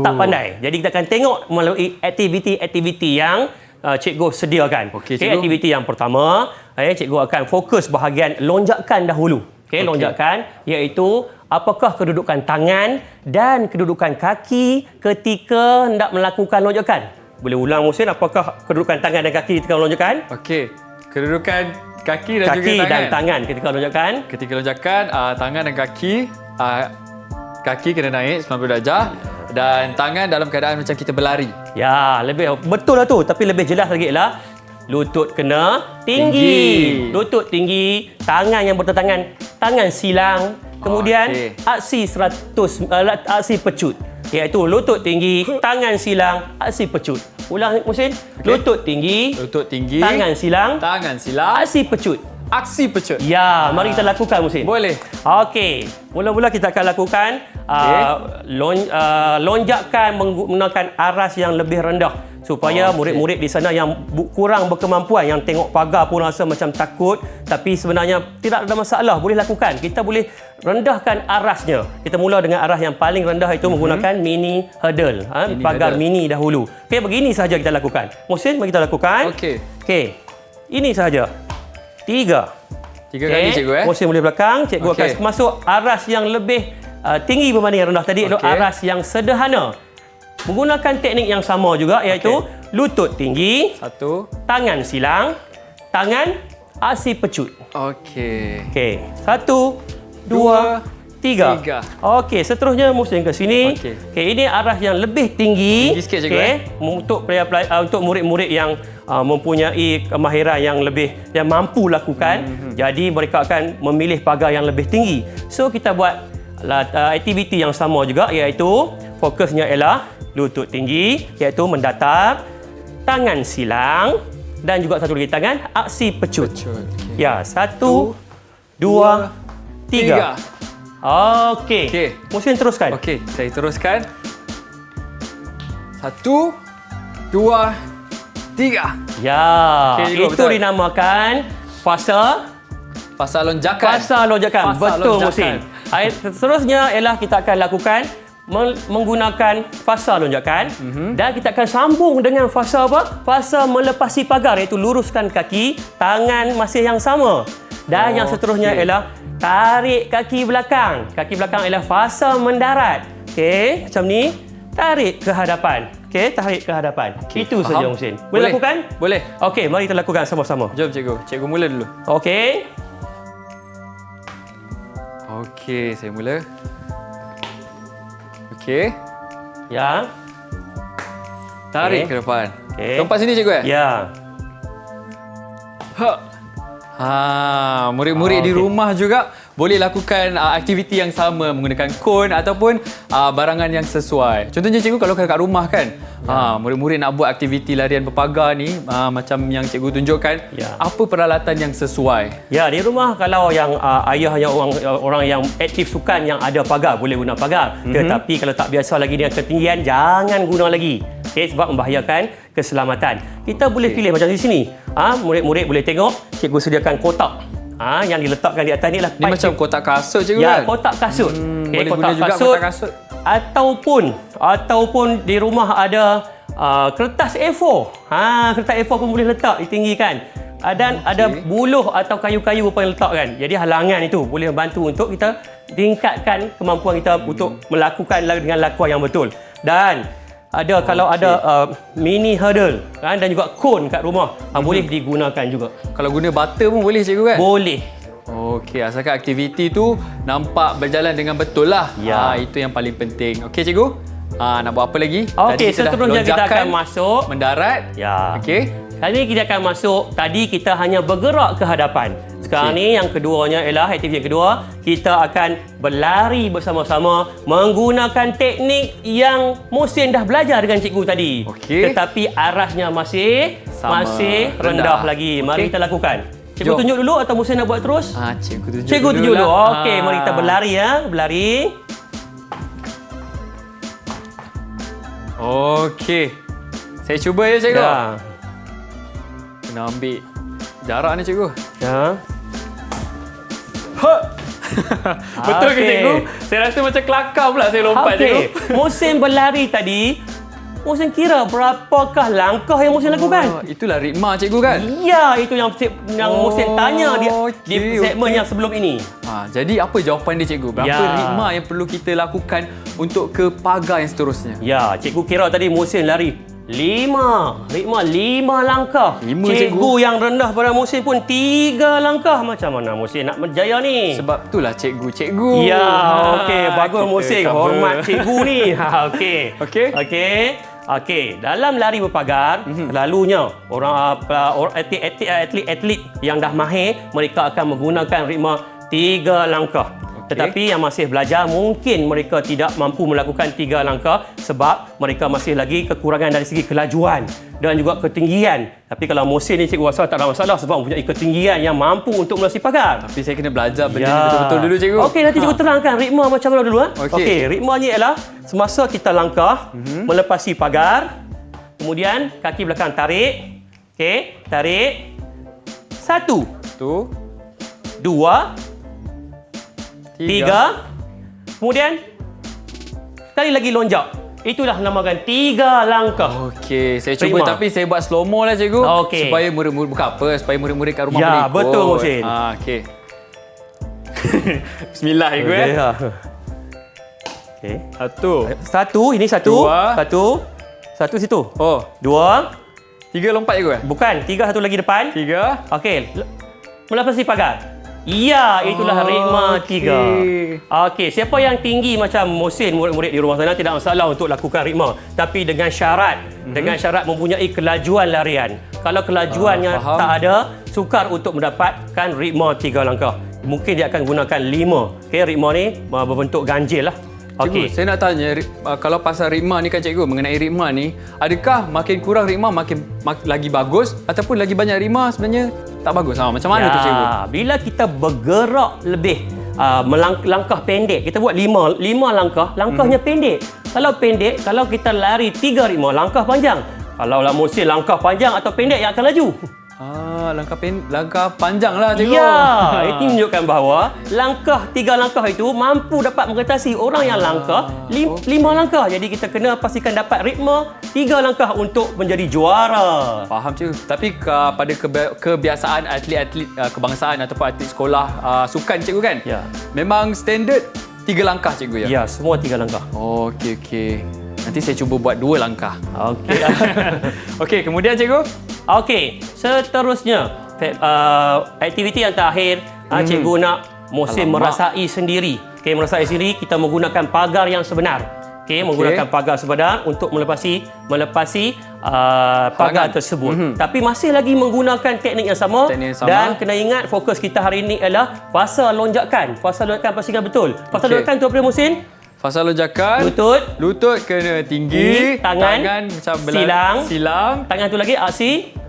Speaker 3: tak pandai. Jadi kita akan tengok melalui aktiviti-aktiviti yang cikgu sediakan.
Speaker 2: Okey,
Speaker 3: aktiviti yang pertama, cikgu akan fokus bahagian lonjakan dahulu. Okey, lonjakan iaitu apakah kedudukan tangan dan kedudukan kaki ketika hendak melakukan lonjakan. Boleh ulang Muhsin, apakah kedudukan tangan dan kaki ketika lonjakan?
Speaker 2: Okey, kedudukan kaki dan juga tangan.
Speaker 3: Dan tangan ketika lonjakan.
Speaker 2: Ketika lonjakan, tangan dan kaki kena naik 90 darjah dan tangan dalam keadaan macam kita berlari.
Speaker 3: Ya, lebih betul lah tu, tapi lebih jelas lagi lah. Lutut kena tinggi. Lutut tinggi, tangan yang bertentangan, tangan silang. Kemudian aksi pecut. Iaitu lutut tinggi, tangan silang, aksi pecut. Ulang Muhsin. Lutut tinggi,
Speaker 2: Lutut tinggi,
Speaker 3: tangan silang,
Speaker 2: aksi
Speaker 3: aksi pecut.
Speaker 2: aksi pecut.
Speaker 3: Ya, mari kita lakukan Musin.
Speaker 2: Boleh.
Speaker 3: Okey, mula-mula kita akan lakukan lonjakan menggunakan aras yang lebih rendah supaya murid-murid di sana yang kurang berkemampuan, yang tengok pagar pun rasa macam takut, tapi sebenarnya tidak ada masalah, boleh lakukan. Kita boleh rendahkan arasnya. Kita mula dengan aras yang paling rendah itu menggunakan mini hurdle, pagar
Speaker 2: hurdle.
Speaker 3: mini dahulu. Okey, begini sahaja kita lakukan. Musin, mari kita lakukan. Okey. Ini sahaja. 3
Speaker 2: kali cikgu
Speaker 3: Musim boleh belakang. Cikgu akan masuk aras yang lebih tinggi berbanding yang rendah tadi. Itu aras yang sederhana. Menggunakan teknik yang sama juga, iaitu lutut tinggi,
Speaker 2: 1,
Speaker 3: tangan silang, tangan aksi pecut.
Speaker 2: Okey.
Speaker 3: 1, 2, 3. Okey, seterusnya Musim ke sini. Okey, ini aras yang lebih tinggi.
Speaker 2: Tinggi sikit cikgu.
Speaker 3: Untuk murid-murid yang mempunyai kemahiran yang lebih, yang mampu lakukan. Jadi mereka akan memilih pagar yang lebih tinggi. So kita buat aktiviti yang sama juga, iaitu fokusnya ialah lutut tinggi, iaitu mendatar, tangan silang dan juga satu lagi tangan aksi pecut. Ya, 1, 2, 3. Okey. Musim teruskan.
Speaker 2: Okey, saya teruskan. 1, 2, 3.
Speaker 3: Ya,
Speaker 2: Okey,
Speaker 3: itu dinamakan fasa
Speaker 2: lonjakan.
Speaker 3: Fasa lonjakan.
Speaker 2: Fasa
Speaker 3: Betul,
Speaker 2: lonjakan.
Speaker 3: Musim. Seterusnya ialah kita akan lakukan menggunakan fasa lonjakan dan kita akan sambung dengan fasa apa? Fasa melepasi pagar, iaitu luruskan kaki, tangan masih yang sama. Dan yang seterusnya ialah tarik kaki belakang. Kaki belakang ialah fasa mendarat. Okey, macam ni. Tarik ke hadapan. Okey, tarik ke hadapan. Itu saja Musin. Boleh lakukan?
Speaker 2: Boleh.
Speaker 3: Okey, mari kita lakukan sama-sama.
Speaker 2: Jom cikgu. Cikgu mula dulu.
Speaker 3: Okey.
Speaker 2: Okey, saya mula. Okey.
Speaker 3: Ya.
Speaker 2: Tarik ke depan.
Speaker 3: Okey.
Speaker 2: Tempat sini cikgu
Speaker 3: Ya.
Speaker 2: Murid-murid di rumah juga boleh lakukan aktiviti yang sama menggunakan kon ataupun barangan yang sesuai. Contohnya cikgu kalau kat rumah kan, murid-murid nak buat aktiviti larian berpagar ni macam yang cikgu tunjukkan, apa peralatan yang sesuai?
Speaker 3: Ya, di rumah kalau yang ayah yang orang yang aktif sukan yang ada pagar boleh guna pagar. Tetapi kalau tak biasa lagi dengan ketinggian, jangan guna lagi. Okey, sebab membahayakan keselamatan. Kita boleh pilih macam di sini. Murid-murid boleh tengok, cikgu sediakan kotak. Yang diletakkan di atas ni lah.
Speaker 2: Ni macam kotak kasut cikgu
Speaker 3: ya,
Speaker 2: kan?
Speaker 3: kotak kasut.
Speaker 2: Boleh guna juga kotak kasut.
Speaker 3: Ataupun di rumah ada kertas A4. Kertas A4 pun boleh letak, ditinggikan. Dan ada buluh atau kayu-kayu apa yang letakkan. Jadi halangan itu boleh membantu untuk kita tingkatkan kemampuan kita untuk melakukan dengan lakuan yang betul. Dan kalau ada mini hurdle dan juga cone kat rumah, boleh digunakan juga.
Speaker 2: Kalau guna butter pun boleh cikgu kan?
Speaker 3: Boleh.
Speaker 2: Okey, asalkan aktiviti tu nampak berjalan dengan betul lah.
Speaker 3: Ya.
Speaker 2: Itu yang paling penting. Okey cikgu, nak buat apa lagi?
Speaker 3: Okey, seterusnya kita akan masuk
Speaker 2: mendarat.
Speaker 3: Ya.
Speaker 2: Okey.
Speaker 3: Kali ini kita akan masuk, tadi kita hanya bergerak ke hadapan. Sekarang ni yang keduanya ialah aktiviti yang kedua, kita akan berlari bersama-sama menggunakan teknik yang Musin dah belajar dengan cikgu tadi. Tetapi arasnya masih rendah lagi. Mari kita lakukan. Cikgu tunjuk dulu atau Musin nak buat terus? Cikgu tunjuk dulu. Okey, mari kita berlari berlari.
Speaker 2: Okey. Saya cuba ya cikgu.
Speaker 3: Ya.
Speaker 2: Kena ambil jarak ni cikgu.
Speaker 3: Ya.
Speaker 2: Betul ke cikgu? Saya rasa macam kelakar pula saya lompat cikgu.
Speaker 3: Musim berlari tadi, Musim kira berapakah langkah yang Musim lakukan?
Speaker 2: Itulah ritma cikgu kan?
Speaker 3: Ya, itu yang Musim tanya di segmen yang sebelum ini.
Speaker 2: Jadi apa jawapan dia cikgu? Berapa ritma yang perlu kita lakukan untuk ke pagar yang seterusnya?
Speaker 3: Ya, cikgu kira tadi Musim lari 5 langkah. Cikgu yang rendah pada Musim pun 3 langkah. Macam mana Musim nak berjaya ni?
Speaker 2: Sebab itulah cikgu.
Speaker 3: Ya, okey, bagus Musim. Hormat cikgu ni. Okey, dalam lari berpagar, selalunya orang atlet yang dah mahir, mereka akan menggunakan ritma 3 langkah. Tetapi yang masih belajar mungkin mereka tidak mampu melakukan 3 langkah sebab mereka masih lagi kekurangan dari segi kelajuan dan juga ketinggian. Tapi kalau Muhsin ni cikgu rasa tak ada masalah sebab mempunyai ketinggian yang mampu untuk melewati pagar.
Speaker 2: Tapi saya kena belajar benda ni betul-betul dulu cikgu.
Speaker 3: Okey, nanti cikgu terangkan ritma macam mana dulu.
Speaker 2: Okey.
Speaker 3: Okey, ritma ni ialah semasa kita langkah melepasi pagar, kemudian kaki belakang tarik. Okey, tarik. 1,
Speaker 2: Tu.
Speaker 3: 2, 3, kemudian sekali lagi lonjak. Itulah namakan 3 langkah.
Speaker 2: Okey, saya cuba
Speaker 3: Terima.
Speaker 2: tapi saya buat slow mo lah cikgu.
Speaker 3: Okey.
Speaker 2: Supaya murid-murid bukan apa, supaya murid-murid kat rumah
Speaker 3: Ya,
Speaker 2: boleh ikut.
Speaker 3: betul, Muhsin.
Speaker 2: Okey. Bismillah cikgu
Speaker 3: Ya. Okey.
Speaker 2: Satu.
Speaker 3: Ini satu.
Speaker 2: Dua.
Speaker 3: Satu situ.
Speaker 2: Oh,
Speaker 3: 2.
Speaker 2: 3 lompat cikgu
Speaker 3: Bukan, 3 satu lagi depan.
Speaker 2: 3.
Speaker 3: Okey. Melepasi pagar. Ya, itulah ritma 3. Okey, siapa yang tinggi macam Muhsin, murid-murid di rumah sana tidak masalah untuk lakukan ritma. Tapi dengan syarat, mempunyai kelajuan larian. Kalau kelajuannya
Speaker 2: faham.
Speaker 3: tak ada, sukar untuk mendapatkan ritma 3 langkah. Mungkin dia akan gunakan 5. Okey, ritma ni berbentuk ganjil lah.
Speaker 2: Cikgu, saya nak tanya, kalau pasal ritma ni kan cikgu, mengenai ritma ni, adakah makin kurang ritma makin lagi bagus ataupun lagi banyak ritma sebenarnya tak bagus? Macam mana tu cikgu?
Speaker 3: Bila kita bergerak lebih langkah pendek, kita buat 5 langkah, langkahnya pendek. Kalau pendek, kalau kita lari 3 ritma, langkah panjang. Kalau lah Muhsin langkah panjang atau pendek yang akan laju.
Speaker 2: Langkah panjang lah cikgu.
Speaker 3: Ya, ini menunjukkan bahawa 3 langkah itu mampu dapat mengatasi orang yang langkah 5 langkah. Jadi kita kena pastikan dapat ritma 3 langkah untuk menjadi juara.
Speaker 2: Faham cikgu. Tapi pada kebiasaan atlet-atlet kebangsaan ataupun atlet sekolah sukan cikgu kan?
Speaker 3: Ya.
Speaker 2: Memang standard 3 langkah cikgu ya?
Speaker 3: Ya, semua 3 langkah.
Speaker 2: Okey. Nanti saya cuba buat 2 langkah.
Speaker 3: Okey.
Speaker 2: Okey, kemudian cikgu?
Speaker 3: Okey, seterusnya aktiviti yang terakhir cikgu nak Muhsin merasai sendiri. Okey, merasai sendiri kita menggunakan pagar yang sebenar. Okey, menggunakan pagar sebenar untuk melepasi pagar tersebut. Tapi masih lagi menggunakan teknik yang sama. Dan kena ingat fokus kita hari ini adalah fasa lonjakan. Fasa lonjakan pastikan betul. Fasa lonjakan tu apa dia Muhsin?
Speaker 2: Fasa lonjakan. Lutut kena tinggi.
Speaker 3: Tangan
Speaker 2: macam silang.
Speaker 3: Tangan tu lagi aksi.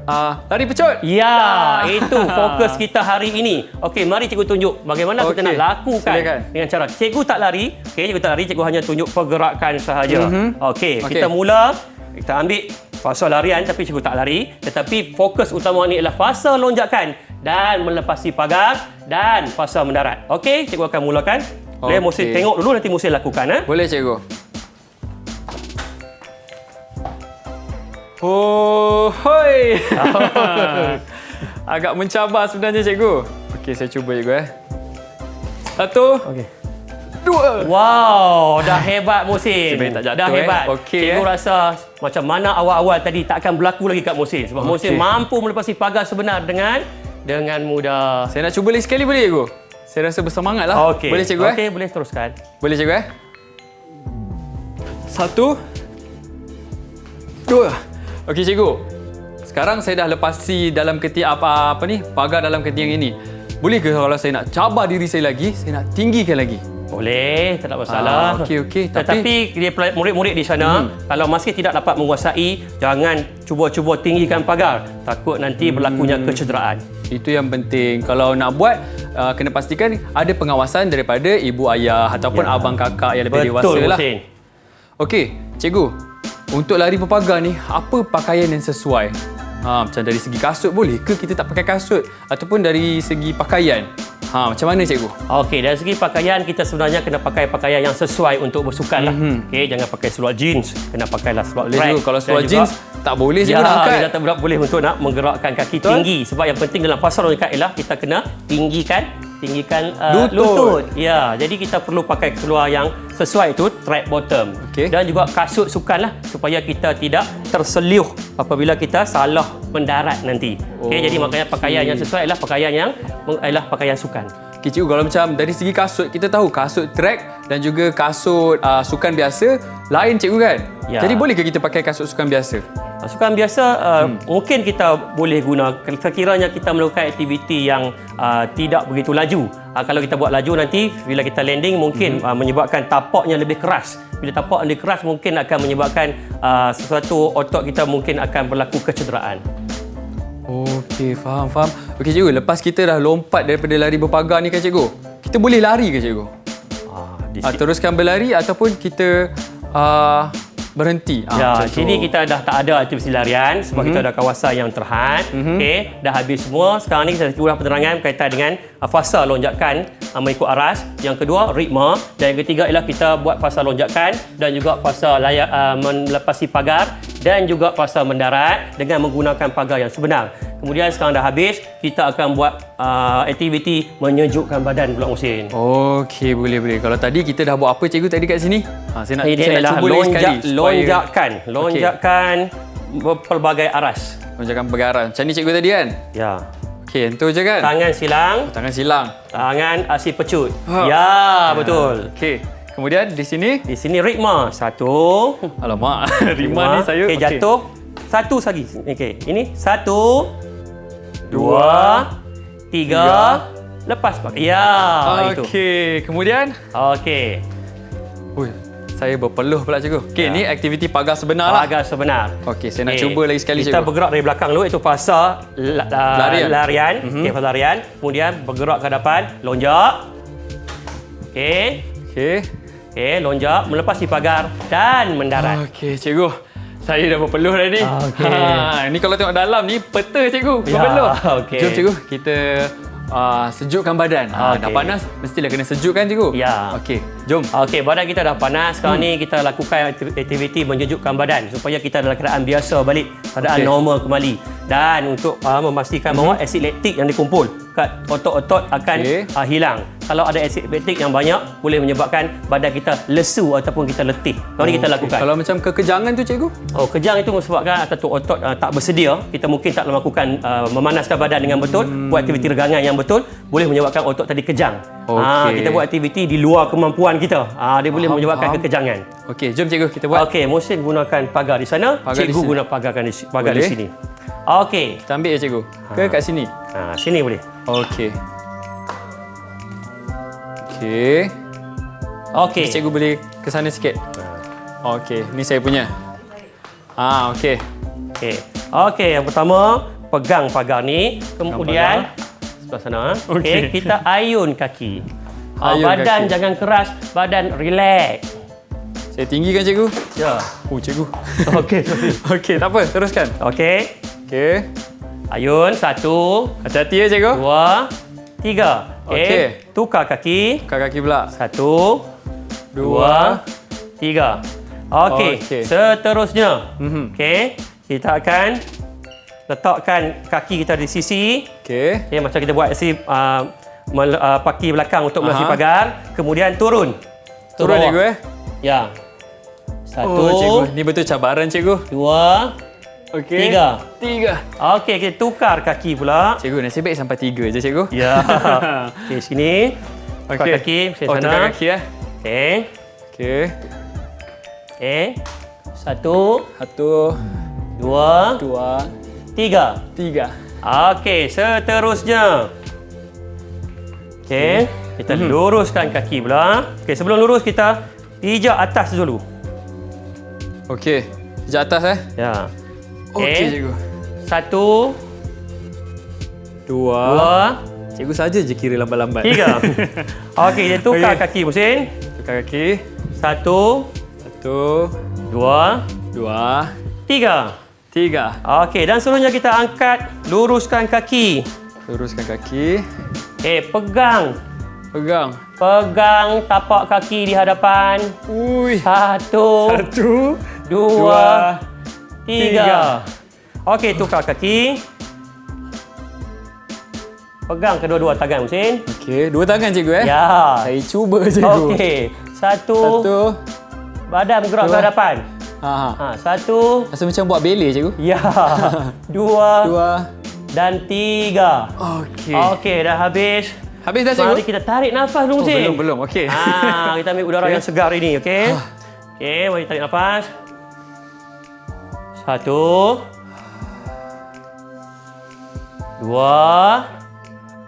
Speaker 2: Lari pecut.
Speaker 3: Ya, itu fokus kita hari ini. Okey, mari cikgu tunjuk bagaimana kita nak lakukan dengan cara cikgu tak lari. Okey, cikgu tak lari, cikgu hanya tunjuk pergerakan sahaja. Okey, kita mula. Kita ambil fasa larian tapi cikgu tak lari. Tetapi fokus utama ni adalah fasa lonjakan dan melepasi pagar dan fasa mendarat. Okey, cikgu akan mulakan. Boleh Muhsin tengok dulu, nanti Muhsin lakukan.
Speaker 2: Boleh cikgu. Oh, hoi. Agak mencabar sebenarnya cikgu. Okey, saya cuba cikgu 1.
Speaker 3: Okey.
Speaker 2: 2.
Speaker 3: Wow, dah hebat Muhsin.
Speaker 2: Sebenarnya tak jatuh,
Speaker 3: dah hebat.
Speaker 2: Okey,
Speaker 3: cikgu rasa macam mana awal-awal tadi tak akan berlaku lagi kat Muhsin sebab Muhsin mampu melepasi pagar sebenar dengan mudah.
Speaker 2: Saya nak cuba lagi sekali boleh cikgu? Saya rasa bersemangat lah.
Speaker 3: Okey.
Speaker 2: Boleh cikgu
Speaker 3: Okey, boleh teruskan.
Speaker 2: Boleh cikgu 1. 2. Okey cikgu. Sekarang saya dah lepasi dalam pagar dalam keting yang ini. Boleh ke kalau saya nak cabar diri saya lagi, saya nak tinggikan lagi?
Speaker 3: Boleh, tak ada masalah.
Speaker 2: Okey.
Speaker 3: Tetapi dia murid-murid di sana, kalau masih tidak dapat menguasai, jangan cuba-cuba tinggikan pagar. Takut nanti berlakunya kecederaan.
Speaker 2: Itu yang penting. Kalau nak buat, kena pastikan ada pengawasan daripada ibu ayah ataupun abang kakak yang lebih dewasa lah.
Speaker 3: Betul,
Speaker 2: Okey, cikgu. Untuk lari berpagar ni, apa pakaian yang sesuai? Macam dari segi kasut boleh ke kita tak pakai kasut? Ataupun dari segi pakaian? Macam mana cikgu?
Speaker 3: Okey, dari segi pakaian kita sebenarnya kena pakai pakaian yang sesuai untuk bersukan lah. Okey, jangan pakai seluar jeans, kena pakailah seluar track.
Speaker 2: Kalau seluar jeans tak boleh cikgu nak angkat.
Speaker 3: Ya, tak boleh untuk nak menggerakkan kaki tinggi sebab yang penting dalam fasa lonjakan ialah kita kena tinggikan lutut. Ya, jadi kita perlu pakai seluar yang sesuai itu, track bottom. Dan juga kasut sukan lah supaya kita tidak terseliuh apabila kita salah mendarat nanti. Jadi makanya pakaian yang sesuai adalah pakaian sukan.
Speaker 2: Cikgu, kalau macam dari segi kasut, kita tahu kasut track dan juga kasut sukan biasa lain cikgu kan?
Speaker 3: Ya.
Speaker 2: Jadi boleh ke kita pakai kasut sukan biasa?
Speaker 3: Sukan biasa mungkin kita boleh guna sekiranya kita melakukan aktiviti yang tidak begitu laju. Kalau kita buat laju nanti bila kita landing mungkin menyebabkan tapaknya lebih keras. Bila tapak lebih keras mungkin akan menyebabkan sesuatu otot kita mungkin akan berlaku kecederaan.
Speaker 2: Okey, faham. Okey cikgu, lepas kita dah lompat daripada lari berpagar ni kan cikgu, kita boleh lari ke cikgu? Teruskan berlari ataupun kita berhenti.
Speaker 3: Sini kita dah tak ada aktiviti larian sebab kita ada kawasan yang terhad. Okey, dah habis semua. Sekarang ni kita kurang penerangan berkaitan dengan fasa lonjakan mengikut aras. Yang kedua, ritma. Dan yang ketiga ialah kita buat fasa lonjakan dan juga fasa melepasi pagar dan juga fasa mendarat dengan menggunakan pagar yang sebenar. Kemudian sekarang dah habis, kita akan buat aktiviti menyejukkan badan pula Muhsin.
Speaker 2: Okey, boleh. Kalau tadi kita dah buat apa cikgu tadi kat sini? Saya nak cuba lagi sekali.
Speaker 3: Lonjakan pelbagai aras.
Speaker 2: Lonjakan pelbagai aras. Macam ni cikgu tadi kan?
Speaker 3: Ya.
Speaker 2: Okey, itu je kan?
Speaker 3: Tangan silang.
Speaker 2: Tangan silang.
Speaker 3: Tangan asi pecut. Betul.
Speaker 2: Okey. Kemudian di sini?
Speaker 3: Di sini ritma. 1.
Speaker 2: Alamak, ritma ni saya.
Speaker 3: Okey, jatuh. 1 lagi. Okey, ini 1 2 3 lepas pakai. Itu.
Speaker 2: Okey, kemudian?
Speaker 3: Okey.
Speaker 2: Saya berpeluh pula cikgu. Okey, ni aktiviti pagar sebenar lah.
Speaker 3: Pagar sebenar.
Speaker 2: Okey, saya nak cuba lagi sekali cikgu.
Speaker 3: Kita bergerak dari belakang dulu, itu fasa larian. Okey, fasa larian. Kemudian bergerak ke hadapan, lonjak. Okey, lonjak, melepasi pagar dan mendarat.
Speaker 2: Okey, cikgu. Saya dah berpeluh dah ni. Ni kalau tengok dalam ni peta cikgu. Berpeluh. Jom cikgu, kita sejukkan badan. Dah panas, mestilah kena sejukkan cikgu.
Speaker 3: Ya.
Speaker 2: Okey, jom.
Speaker 3: Okey, badan kita dah panas. Sekarang ni kita lakukan aktiviti menyejukkan badan supaya kita dalam keadaan biasa balik, keadaan normal kembali. Dan untuk memastikan bahawa asid laktik yang dikumpul kat otot-otot akan hilang. Kalau ada asid laktik yang banyak, boleh menyebabkan badan kita lesu ataupun kita letih. Kalau ni kita lakukan.
Speaker 2: Kalau macam kekejangan tu cikgu?
Speaker 3: Kejang itu disebabkan satu otot tak bersedia. Kita mungkin tak melakukan memanaskan badan dengan betul, buat aktiviti regangan yang betul, boleh menyebabkan otot tadi kejang. Kita buat aktiviti di luar kemampuan kita. Dia boleh menyebabkan kekejangan.
Speaker 2: Okey, jom cikgu kita buat.
Speaker 3: Okey, Muhsin gunakan pagar di sana, cikgu guna pagar di sini. Okey.
Speaker 2: Kita ambil ya cikgu. Ke kat sini?
Speaker 3: Sini boleh.
Speaker 2: Okey. Cikgu boleh ke sana sikit. Okey, ni saya punya. Okey.
Speaker 3: Okey, yang pertama pegang pagar ni, kemudian sebelah sana. Okey, kita ayun kaki. Badan kaki. Jangan keras, badan relax.
Speaker 2: Saya tinggi kan cikgu?
Speaker 3: Ya.
Speaker 2: Cikgu.
Speaker 3: Okey.
Speaker 2: Okey, tak apa, teruskan.
Speaker 3: Okey. Ayun, 1.
Speaker 2: Hati-hati ya cikgu.
Speaker 3: 2, 3. Okey. Tukar kaki.
Speaker 2: Tukar kaki pula.
Speaker 3: 1, 2, 3. Okey. Seterusnya. Okey. Kita akan letakkan kaki kita di sisi.
Speaker 2: Okey.
Speaker 3: Macam kita buat paki belakang untuk melasi pagar. Kemudian turun.
Speaker 2: Turun cikgu
Speaker 3: Ya. 1.
Speaker 2: Cikgu, ni betul cabaran cikgu.
Speaker 3: 2.
Speaker 2: Okey.
Speaker 3: 3. Okey, kita tukar kaki pula.
Speaker 2: Cikgu, nasib baik sampai 3 je cikgu.
Speaker 3: Ya. Okey, sini. Tukar kaki, sana.
Speaker 2: Tukar kaki
Speaker 3: Okey. 1, 2, 3. Okey, seterusnya. Okey, kita luruskan kaki pula. Okey, sebelum lurus kita pijak atas dulu.
Speaker 2: Okey, pijak atas
Speaker 3: Ya.
Speaker 2: Okey cikgu.
Speaker 3: 1, 2.
Speaker 2: Cikgu saja je kira lambat-lambat.
Speaker 3: 3. Okey, dia tukar kaki Muhsin.
Speaker 2: Tukar kaki.
Speaker 3: 1,
Speaker 2: 2,
Speaker 3: 3. Okey, dan seterusnya kita angkat, luruskan kaki.
Speaker 2: Luruskan kaki.
Speaker 3: Okey, pegang tapak kaki di hadapan. 1, 2, 3. Okey, tukar kaki. Pegang kedua-dua tangan Muhsin.
Speaker 2: Okey, dua tangan cikgu
Speaker 3: Ya.
Speaker 2: Saya cuba cikgu.
Speaker 3: Okey. 1. Badan bergerak ke hadapan. 1.
Speaker 2: Rasa macam buat ballet cikgu.
Speaker 3: Ya. 2 dan 3. Okey, dah habis.
Speaker 2: Habis dah cikgu?
Speaker 3: Mari kita tarik nafas dulu Muhsin.
Speaker 2: Belum. Okey.
Speaker 3: Kita ambil udara yang segar ini, okey? Okey, mari tarik nafas. Satu. Dua.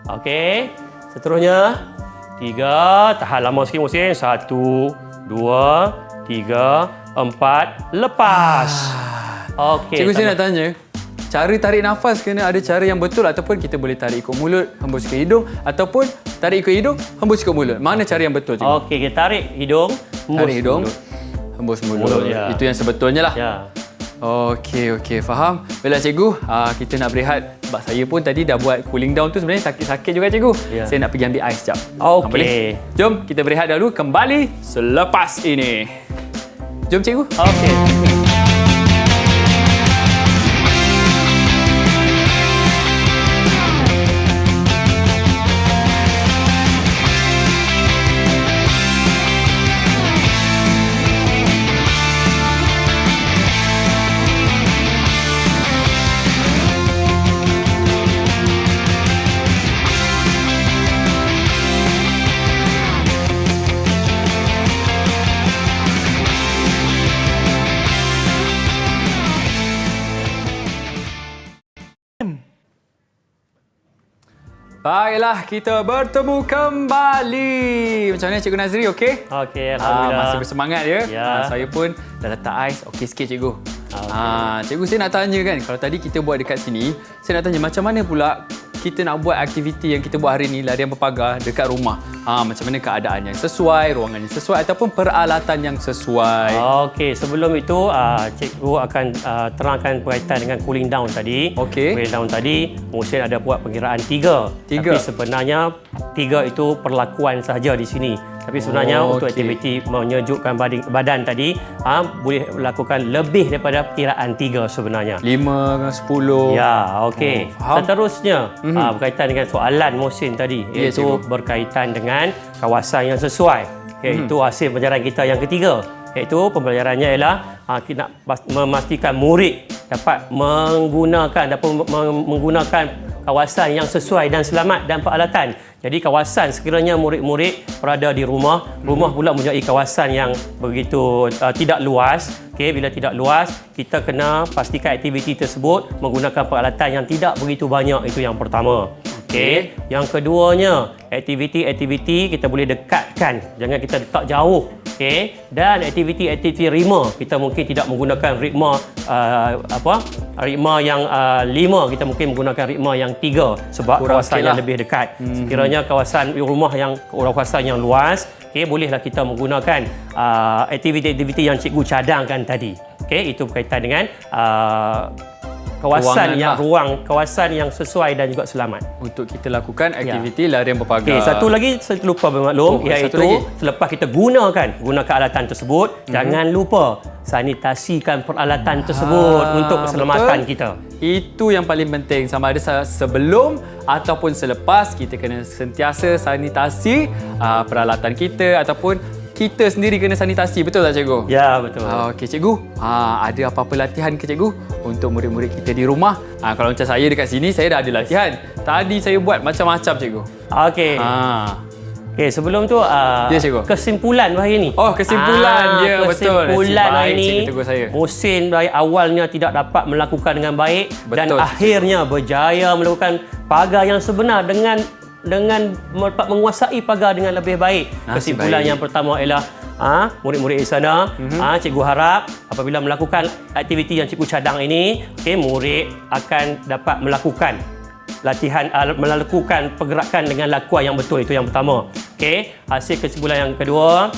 Speaker 3: Okey. Seterusnya. Tiga. Tahan lama sikit Muhsin. Satu. Dua. Tiga. Empat. Lepas. Okey.
Speaker 2: Cikgu saya nak tanya, cara tarik nafas kena ada cara yang betul ataupun kita boleh tarik ikut mulut, hembus ke hidung ataupun tarik ikut hidung, hembus ke mulut. Mana cara yang betul, cikgu?
Speaker 3: Okey, kita tarik hidung, hembus
Speaker 2: Tarik hidung,
Speaker 3: mulut.
Speaker 2: hembus mulut.
Speaker 3: Mulut, ya.
Speaker 2: Itu yang sebetulnya lah.
Speaker 3: Ya.
Speaker 2: Okey, faham. Baiklah cikgu, kita nak berehat sebab saya pun tadi dah buat cooling down tu sebenarnya sakit-sakit juga cikgu.
Speaker 3: Ya.
Speaker 2: Saya nak pergi ambil ais sekejap.
Speaker 3: Okey.
Speaker 2: Boleh? Jom kita berehat dahulu, kembali selepas ini. Jom cikgu.
Speaker 3: Okey.
Speaker 2: Baiklah, kita bertemu kembali. Macam mana Cikgu Nazri, okey?
Speaker 3: Okey, alhamdulillah.
Speaker 2: Masih bersemangat ya?
Speaker 3: Ya.
Speaker 2: Saya pun dah letak ais. Okey sikit cikgu.
Speaker 3: Okey.
Speaker 2: Cikgu saya nak tanya kan, kalau tadi kita buat dekat sini, saya nak tanya macam mana pula kita nak buat aktiviti yang kita buat hari ni, larian berpagar dekat rumah. Macam mana keadaan yang sesuai, ruangan yang sesuai ataupun peralatan yang sesuai.
Speaker 3: Okey, sebelum itu cikgu akan terangkan berkaitan dengan cooling down tadi.
Speaker 2: Okey.
Speaker 3: Cooling down tadi, Muhsin ada buat pengiraan 3.
Speaker 2: Tiga.
Speaker 3: Tapi sebenarnya 3 itu perlakuan sahaja di sini. Tapi sebenarnya untuk
Speaker 2: okey.
Speaker 3: aktiviti menyejukkan badan tadi, boleh lakukan lebih daripada perkiraan 3 sebenarnya.
Speaker 2: 5, 10.
Speaker 3: Ya, okey.
Speaker 2: faham.
Speaker 3: Seterusnya, berkaitan dengan soalan Muhsin tadi,
Speaker 2: Ya,
Speaker 3: iaitu
Speaker 2: cikgu.
Speaker 3: berkaitan dengan kawasan yang sesuai. Iaitu hasil pembelajaran kita yang ketiga. Iaitu pembelajarannya ialah kita nak memastikan murid dapat menggunakan kawasan yang sesuai dan selamat dan peralatan. Jadi kawasan sekiranya murid-murid berada di rumah pula mempunyai kawasan yang begitu tidak luas. Okey, bila tidak luas, kita kena pastikan aktiviti tersebut menggunakan peralatan yang tidak begitu banyak, itu yang pertama. Okey, yang keduanya, aktiviti-aktiviti kita boleh dekatkan, jangan kita letak jauh. Okey, dan aktiviti-aktiviti ritma, kita mungkin tidak menggunakan ritma ritma yang 5, kita mungkin menggunakan ritma yang 3 sebab
Speaker 2: Kurang
Speaker 3: kawasan
Speaker 2: sikit
Speaker 3: yang
Speaker 2: lah.
Speaker 3: lebih dekat. Sekiranya kawasan rumah yang kawasan yang luas, okey, bolehlah kita menggunakan aktiviti-aktiviti yang cikgu cadangkan tadi. Okey, itu berkaitan dengan kawasan kawasan yang sesuai dan juga selamat.
Speaker 2: Untuk kita lakukan aktiviti larian berpagar.
Speaker 3: Okey, satu lagi saya terlupa bermaklum,
Speaker 2: satu lagi.
Speaker 3: iaitu selepas kita gunakan alatan tersebut, jangan lupa sanitasikan peralatan tersebut untuk keselamatan
Speaker 2: betul.
Speaker 3: kita.
Speaker 2: Itu yang paling penting, sama ada sebelum ataupun selepas kita kena sentiasa sanitasi peralatan kita ataupun kita sendiri kena sanitasi, betul tak cikgu?
Speaker 3: Ya, betul.
Speaker 2: Okey cikgu, ada apa-apa latihan ke cikgu untuk murid-murid kita di rumah? Kalau macam saya dekat sini, saya dah ada latihan. Tadi saya buat macam-macam cikgu.
Speaker 3: Okey. Okey, sebelum tu
Speaker 2: Ya, cikgu.
Speaker 3: kesimpulan hari ini.
Speaker 2: Oh, kesimpulan. Ya, betul.
Speaker 3: Kesimpulan
Speaker 2: Nasib
Speaker 3: hari
Speaker 2: baik,
Speaker 3: ini.
Speaker 2: cikgu tegur saya.
Speaker 3: Muhsin dari awalnya tidak dapat melakukan dengan baik dan
Speaker 2: Betul,
Speaker 3: akhirnya berjaya melakukan pagar yang sebenar dengan dapat menguasai pagar dengan lebih baik.
Speaker 2: Nasib
Speaker 3: Kesimpulan
Speaker 2: baik.
Speaker 3: yang pertama ialah murid-murid di sana, cikgu harap apabila melakukan aktiviti yang cikgu cadang ini, okey, murid akan dapat melakukan latihan, melakukan pergerakan dengan lakuan yang betul. Itu yang pertama. Okey, hasil kesimpulan yang kedua,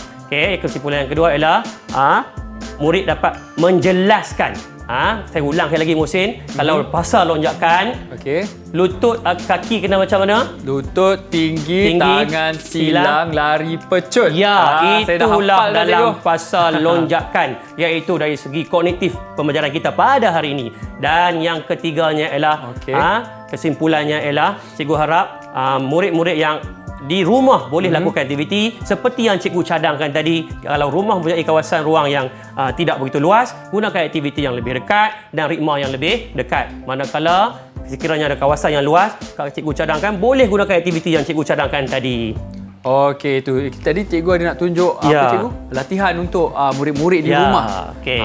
Speaker 3: kesimpulan yang kedua ialah murid dapat menjelaskan. Saya ulang sekali lagi Muhsin, kalau pasal lonjakan,
Speaker 2: Okey.
Speaker 3: lutut kaki kena macam mana?
Speaker 2: Lutut tinggi, tangan silang, lari pecut.
Speaker 3: Ya,
Speaker 2: saya dah
Speaker 3: itulah
Speaker 2: hafal dah,
Speaker 3: dalam
Speaker 2: cikgu.
Speaker 3: pasal lonjakan, iaitu dari segi kognitif pembelajaran kita pada hari ini. Dan yang ketiganya ialah
Speaker 2: Okey.
Speaker 3: kesimpulannya ialah cikgu harap murid-murid yang di rumah boleh lakukan aktiviti seperti yang cikgu cadangkan tadi. Kalau rumah mempunyai kawasan ruang yang tidak begitu luas, gunakan aktiviti yang lebih dekat dan ritma yang lebih dekat. Manakala sekiranya ada kawasan yang luas, cikgu cadangkan boleh gunakan aktiviti yang cikgu cadangkan tadi.
Speaker 2: Okey, tu tadi cikgu ada nak tunjuk apa
Speaker 3: Ya.
Speaker 2: cikgu? Latihan untuk murid-murid di
Speaker 3: Ya,
Speaker 2: rumah.
Speaker 3: okey.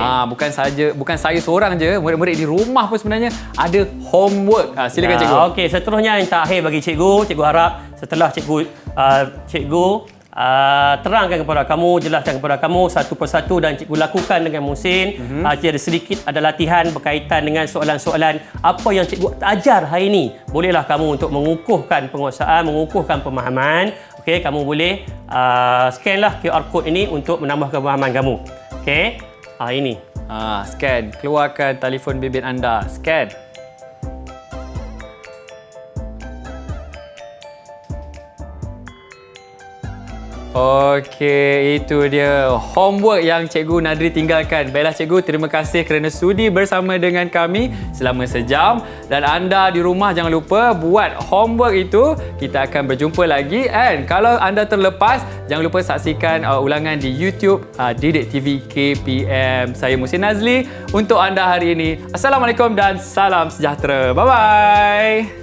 Speaker 2: Bukan saya seorang je, murid-murid di rumah pun sebenarnya ada homework. Silakan cikgu.
Speaker 3: Okey, seterusnya yang terakhir bagi cikgu harap setelah cikgu terangkan kepada kamu, jelaskan kepada kamu satu persatu dan cikgu lakukan dengan Muhsin. Ada sedikit ada latihan berkaitan dengan soalan-soalan apa yang cikgu ajar hari ini. Bolehlah kamu untuk mengukuhkan penguasaan, mengukuhkan pemahaman. Okey, kamu boleh scanlah QR code ini untuk menambah pemahaman kamu. Okey. Ini.
Speaker 2: Scan. Keluarkan telefon bimbit anda. Scan. Okey, itu dia homework yang Cikgu Nadri tinggalkan. Baiklah Cikgu, terima kasih kerana sudi bersama dengan kami selama sejam. Dan anda di rumah jangan lupa buat homework itu. Kita akan berjumpa lagi. And kalau anda terlepas, jangan lupa saksikan ulangan di YouTube Didik TV KPM. Saya Muhsin Nazli untuk anda hari ini. Assalamualaikum dan salam sejahtera. Bye-bye.